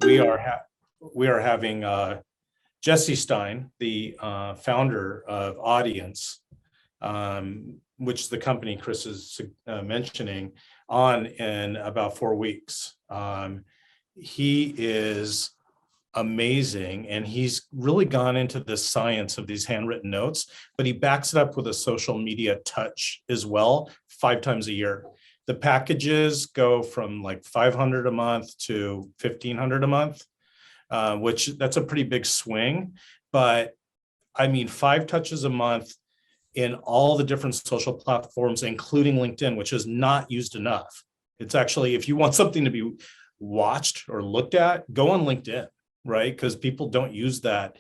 [SPEAKER 1] we are having Jesse Stein, the founder of Audience, which is the company Chris is mentioning, on in about 4 weeks. He is amazing, and he's really gone into the science of these handwritten notes, but he backs it up with a social media touch as well, 5 times a year. The packages go from like $500 a month to $1,500 a month, which that's a pretty big swing. But I mean, 5 touches a month in all the different social platforms, including LinkedIn, which is not used enough. It's actually, if you want something to be watched or looked at, go on LinkedIn, right? Because people don't use that,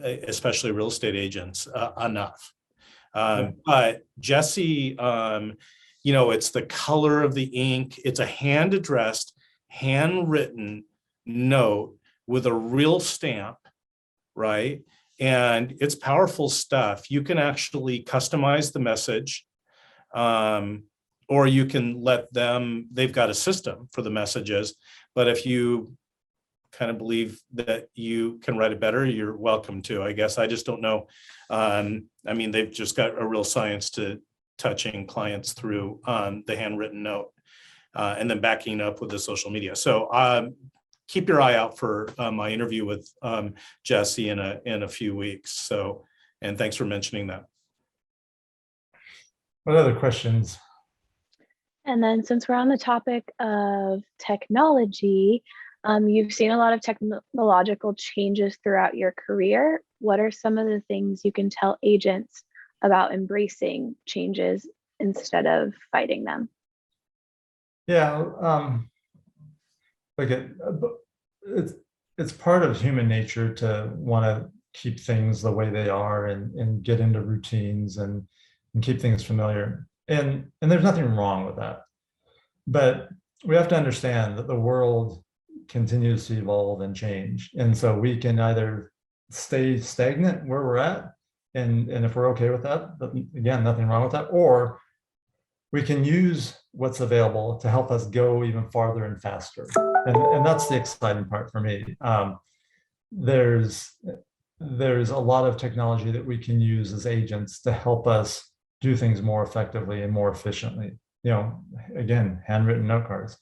[SPEAKER 1] especially real estate agents, enough. But Jesse, it's the color of the ink. It's a hand-addressed, handwritten note with a real stamp, right? And it's powerful stuff. You can actually customize the message, or you can let them, they've got a system for the messages, but if you kind of believe that you can write it better, you're welcome to, I guess. I just don't know. They've just got a real science to touching clients through the handwritten note, and then backing up with the social media. So keep your eye out for my interview with Jesse in a few weeks. So, and thanks for mentioning that.
[SPEAKER 2] What other questions?
[SPEAKER 3] And then since we're on the topic of technology, you've seen a lot of technological changes throughout your career. What are some of the things you can tell agents about embracing changes instead of fighting them?
[SPEAKER 2] Yeah, it's part of human nature to want to keep things the way they are and get into routines and keep things familiar. And there's nothing wrong with that. But we have to understand that the world continues to evolve and change. And so we can either stay stagnant where we're at, and if we're okay with that, again, nothing wrong with that, or we can use what's available to help us go even farther and faster. And that's the exciting part for me. There's a lot of technology that we can use as agents to help us do things more effectively and more efficiently. Again, handwritten note cards.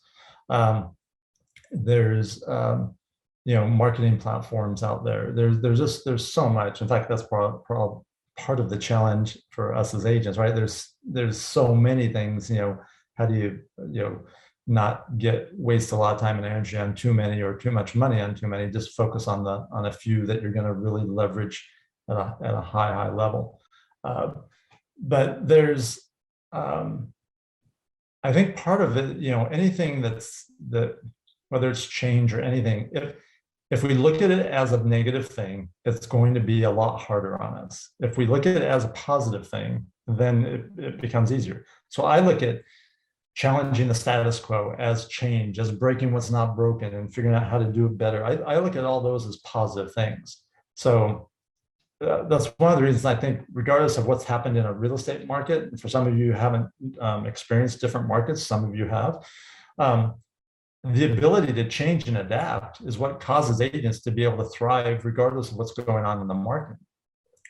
[SPEAKER 2] There's marketing platforms out there. There's so much. In fact, that's part of the challenge for us as agents, right? There's so many things, how do you not waste a lot of time and energy on too many or too much money on too many, just focus on a few that you're going to really leverage at a high level. But there's, I think part of it, anything that whether it's change or anything, if we look at it as a negative thing, it's going to be a lot harder on us. If we look at it as a positive thing, then it becomes easier. So I look at challenging the status quo as change, as breaking what's not broken and figuring out how to do it better. I look at all those as positive things. So that's one of the reasons I think, regardless of what's happened in a real estate market, and for some of you who haven't experienced different markets, some of you have, the ability to change and adapt is what causes agents to be able to thrive regardless of what's going on in the market.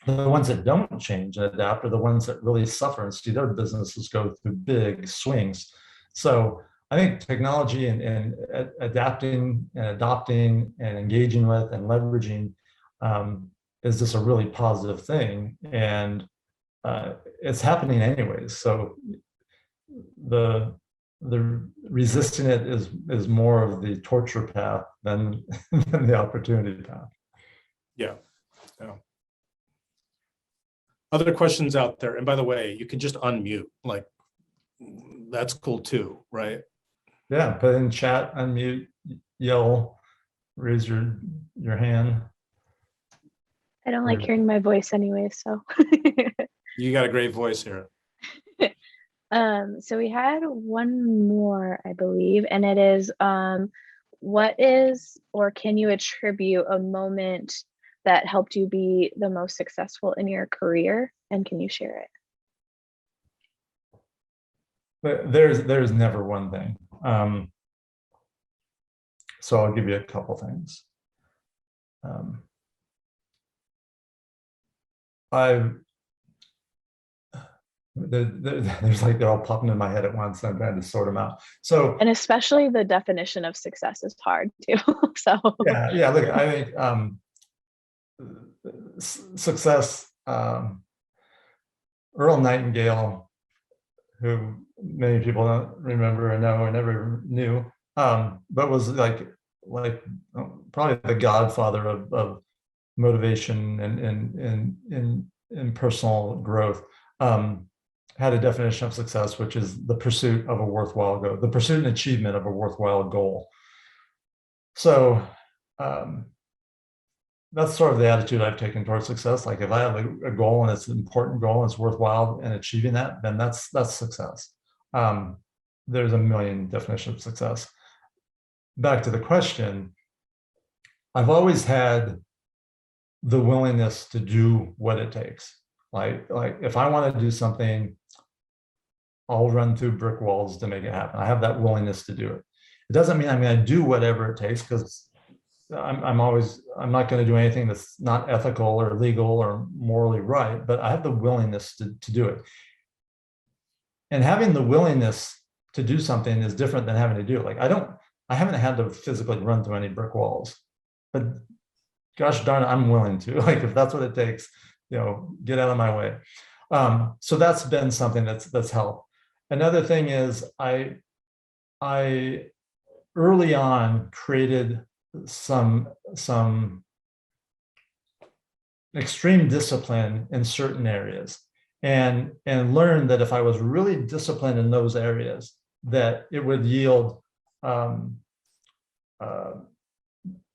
[SPEAKER 2] The ones that don't change and adapt are the ones that really suffer and see their businesses go through big swings. So I think technology and adapting and adopting and engaging with and leveraging is just a really positive thing. And it's happening anyways. So the resisting it is more of the torture path than the opportunity path.
[SPEAKER 1] Yeah. Other questions out there? And by the way, you can just unmute, like that's cool too, right?
[SPEAKER 2] Yeah, put in chat, unmute, yell, raise your hand.
[SPEAKER 3] I don't like hearing my voice anyway, so.
[SPEAKER 1] You got a great voice here.
[SPEAKER 3] So we had one more, I believe, and it is, what is, or can you attribute a moment that helped you be the most successful in your career, and can you share it?
[SPEAKER 2] But there's never one thing. So I'll give you a couple things. There's like they're all popping in my head at once. I'm trying to sort them out. So, and
[SPEAKER 3] especially the definition of success is hard too. So
[SPEAKER 2] yeah. Look, I think success. Earl Nightingale, who many people don't remember or know or never knew, but was like probably the godfather of motivation and personal growth. Had a definition of success, which is the pursuit of a worthwhile goal, the pursuit and achievement of a worthwhile goal. So that's sort of the attitude I've taken towards success. Like if I have a goal and it's an important goal and it's worthwhile and achieving that, then that's success. There's a million definitions of success. Back to the question, I've always had the willingness to do what it takes. Like if I want to do something, I'll run through brick walls to make it happen. I have that willingness to do it. It doesn't mean I'm going to do whatever it takes, because I'm not going to do anything that's not ethical or legal or morally right, but I have the willingness to do it. And having the willingness to do something is different than having to do it. Like I haven't had to physically run through any brick walls, but gosh darn it, I'm willing to. Like if that's what it takes, get out of my way. So that's been something that's helped. Another thing is I early on created some extreme discipline in certain areas, and learned that if I was really disciplined in those areas, that it would yield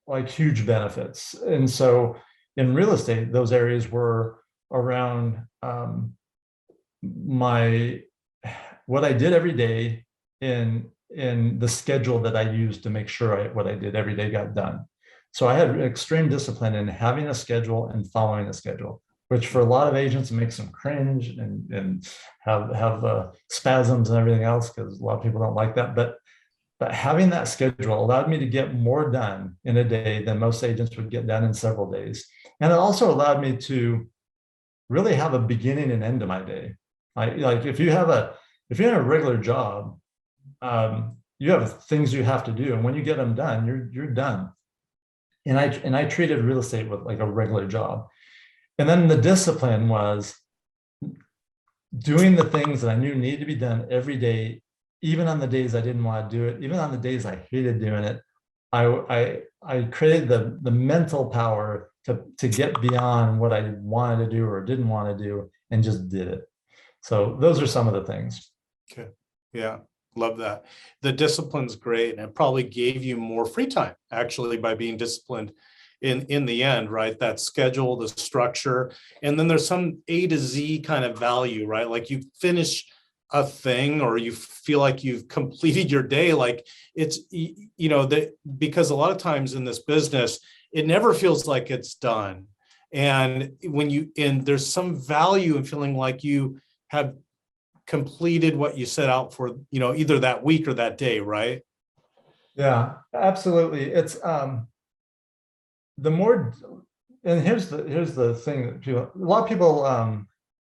[SPEAKER 2] like huge benefits. And so in real estate, those areas were around what I did every day in the schedule that I used to make sure what I did every day got done. So I had extreme discipline in having a schedule and following a schedule, which for a lot of agents makes them cringe and have spasms and everything else, because a lot of people don't like that. But having that schedule allowed me to get more done in a day than most agents would get done in several days. And it also allowed me to really have a beginning and end to my day. Like if you're in a regular job, you have things you have to do, and when you get them done, you're done. And I treated real estate with like a regular job. And then the discipline was doing the things that I knew needed to be done every day, even on the days I didn't want to do it, even on the days I hated doing it. I created the mental power to get beyond what I wanted to do or didn't want to do, and just did it. So those are some of the things.
[SPEAKER 1] Okay. Yeah. Love that. The discipline's great. And it probably gave you more free time actually by being disciplined in the end, right? That schedule, the structure, and then there's some A to Z kind of value, right? Like you finish a thing or you feel like you've completed your day. Like it's, because a lot of times in this business, it never feels like it's done. And there's some value in feeling like you have completed what you set out for, either that week or that day, right?
[SPEAKER 2] Yeah, absolutely. It's the more, and here's the thing that a lot of people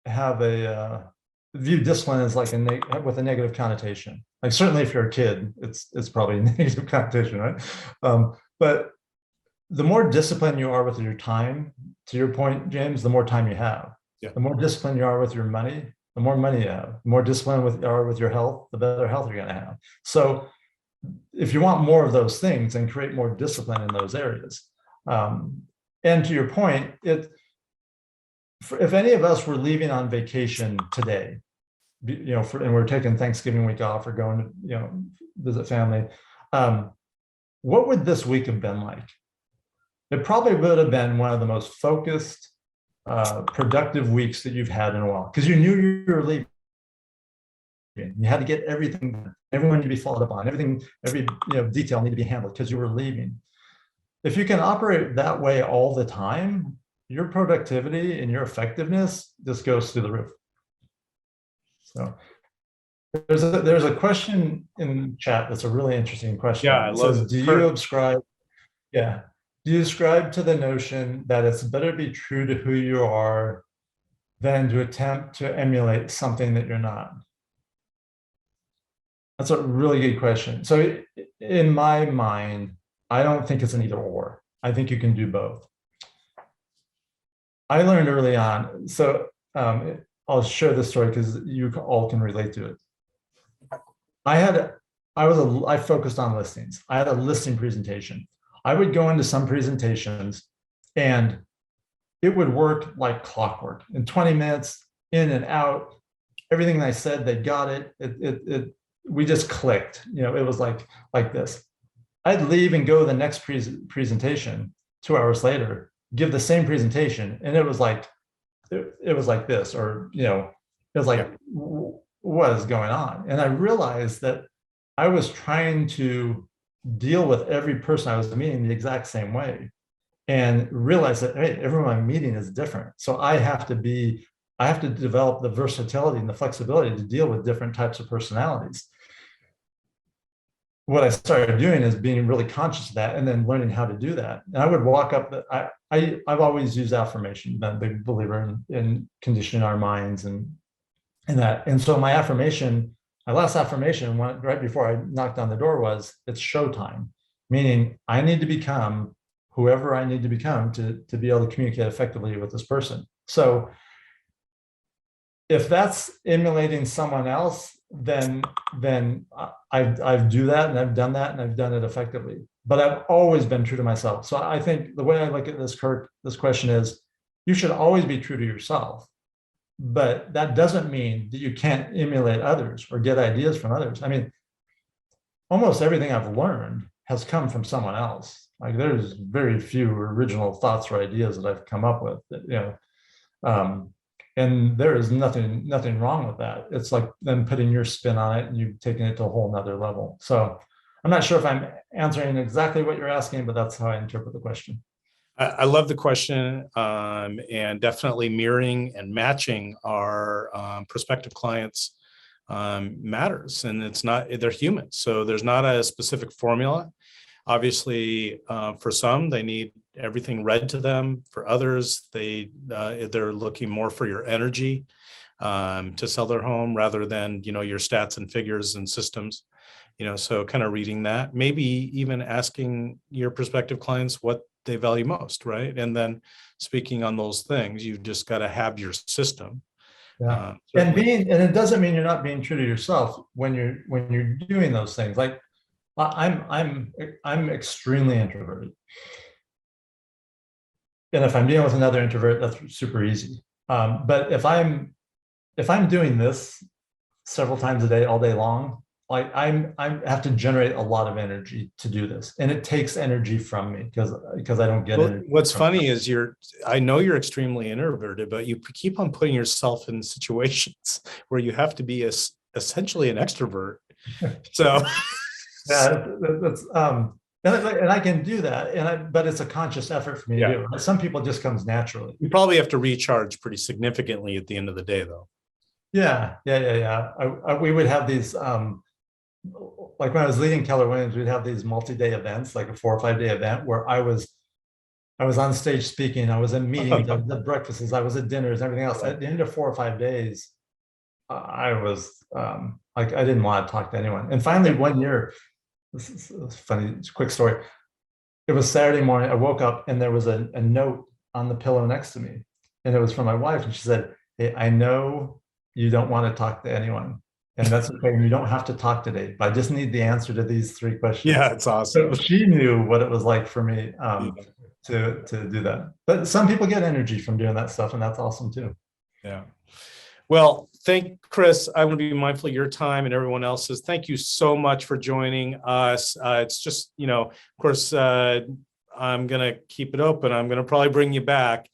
[SPEAKER 2] have view discipline as like with a negative connotation. Like certainly if you're a kid, it's probably a negative connotation, right? But the more disciplined you are with your time, to your point, James, the more time you have.
[SPEAKER 1] Yeah.
[SPEAKER 2] The more disciplined you are with your money, the more money you have. The more disciplined you are with your health, the better health you're going to have. So if you want more of those things, then create more discipline in those areas. And to your point, if any of us were leaving on vacation today, and we're taking Thanksgiving week off or going to, visit family, what would this week have been like? It probably would have been one of the most focused, productive weeks that you've had in a while, because you knew you were leaving. You had to get everything, everyone to be followed up on, every detail needed to be handled because you were leaving. If you can operate that way all the time, your productivity and your effectiveness just goes through the roof. So there's a question in chat that's a really interesting question.
[SPEAKER 1] Yeah, I love it.
[SPEAKER 2] Do you ascribe to the notion that it's better to be true to who you are than to attempt to emulate something that you're not? That's a really good question. So in my mind, I don't think it's an either or. I think you can do both. I learned early on, so I'll share this story because you all can relate to it. I focused on listings. I had a listing presentation. I would go into some presentations and it would work like clockwork. In 20 minutes, in and out, everything I said, they got it. We just clicked. It was like this. I'd leave and go to the next presentation 2 hours later, give the same presentation, and it was like this, or it was like, what is going on? And I realized that I was trying to deal with every person I was meeting the exact same way, and realize that, hey, everyone I'm meeting is different. So I have to develop the versatility and the flexibility to deal with different types of personalities. What I started doing is being really conscious of that and then learning how to do that. And I would walk up, I've always used affirmation. I'm a big believer in conditioning our minds and that. And so my last affirmation right before I knocked on the door was, it's showtime, meaning I need to become whoever I need to become to be able to communicate effectively with this person. So if that's emulating someone else, then I do that, and I've done that, and I've done it effectively. But I've always been true to myself. So I think the way I look at this, Kirk, this question is, you should always be true to yourself. But that doesn't mean that you can't emulate others or get ideas from others. I mean, almost everything I've learned has come from someone else. Like there's very few original thoughts or ideas that I've come up with, and there is nothing wrong with that. It's like them putting your spin on it and you've taken it to a whole nother level. So I'm not sure if I'm answering exactly what you're asking, but that's how I interpret the question.
[SPEAKER 1] I love the question, and definitely mirroring and matching our prospective clients matters. And they're human. So there's not a specific formula. Obviously, for some, they need everything read to them. For others, they're looking more for your energy to sell their home rather than, your stats and figures and systems. So kind of reading that, maybe even asking your prospective clients what they value most, right? And then speaking on those things, you've just got to have your system.
[SPEAKER 2] Yeah.
[SPEAKER 1] Certainly.
[SPEAKER 2] And it doesn't mean you're not being true to yourself when you're doing those things. Like I'm extremely introverted. And if I'm dealing with another introvert, that's super easy. But if I'm doing this several times a day, all day long, like I have to generate a lot of energy to do this, and it takes energy from me because I don't get
[SPEAKER 1] Well,
[SPEAKER 2] energy.
[SPEAKER 1] what's funny is I know you're extremely introverted, but you keep on putting yourself in situations where you have to be essentially an extrovert. So
[SPEAKER 2] Yeah, that's and I can do that, but it's a conscious effort for me to do. Some people it just comes naturally.
[SPEAKER 1] you probably have to recharge pretty significantly at the end of the day, though.
[SPEAKER 2] Yeah. We would have these like when I was leading Keller Williams, we'd have these multi-day events, like a 4 or 5 day event where I was on stage speaking, I was in meetings, I was at breakfasts, I was at dinners, everything else. At the end of 4 or 5 days, I was like I didn't want to talk to anyone. And finally, one year, this is a funny, quick story. It was Saturday morning. I woke up and there was a note on the pillow next to me, and it was from my wife. And she said, "Hey, I know you don't want to talk to anyone, and that's okay. You don't have to talk today, but I just need the answer to these 3 questions."
[SPEAKER 1] Yeah, it's awesome.
[SPEAKER 2] So she knew what it was like for me to do that. But some people get energy from doing that stuff, and that's awesome too.
[SPEAKER 1] Yeah. Well, Chris. I want to be mindful of your time and everyone else's. Thank you so much for joining us. It's just, of course, I'm going to keep it open. I'm going to probably bring you back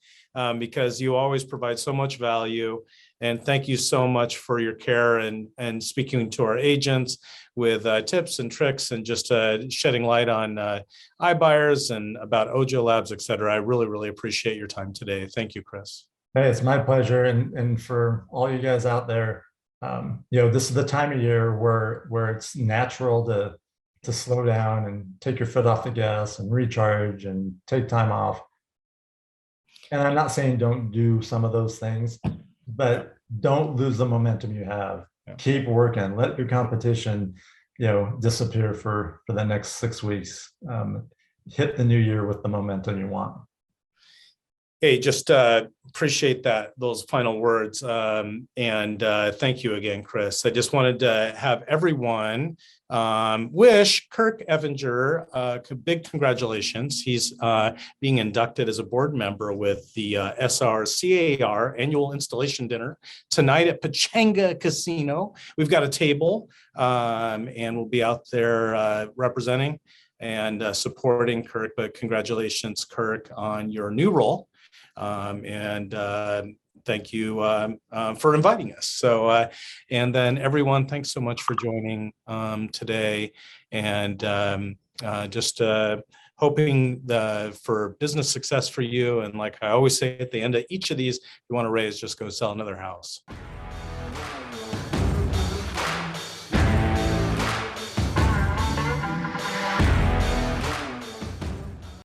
[SPEAKER 1] because you always provide so much value. And thank you so much for your care and speaking to our agents with tips and tricks and just shedding light on iBuyers and about Ojo Labs, et cetera. I really, really appreciate your time today. Thank you, Chris.
[SPEAKER 2] Hey, it's my pleasure. And for all you guys out there, this is the time of year where it's natural to slow down and take your foot off the gas and recharge and take time off. And I'm not saying don't do some of those things, but don't lose the momentum you have. Yeah. Keep working. Let your competition, disappear for the next 6 weeks. Hit the new year with the momentum you want.
[SPEAKER 1] Hey, just appreciate those final words. And thank you again, Chris. I just wanted to have everyone wish Kirk Evinger big congratulations. He's being inducted as a board member with the SRCAR annual installation dinner tonight at Pechanga Casino. We've got a table and we'll be out there representing and supporting Kirk. But congratulations, Kirk, on your new role. Thank you for inviting us. So, and then everyone, thanks so much for joining today, and just hoping for business success for you. And like I always say at the end of each of these, if you want to raise, just go sell another house.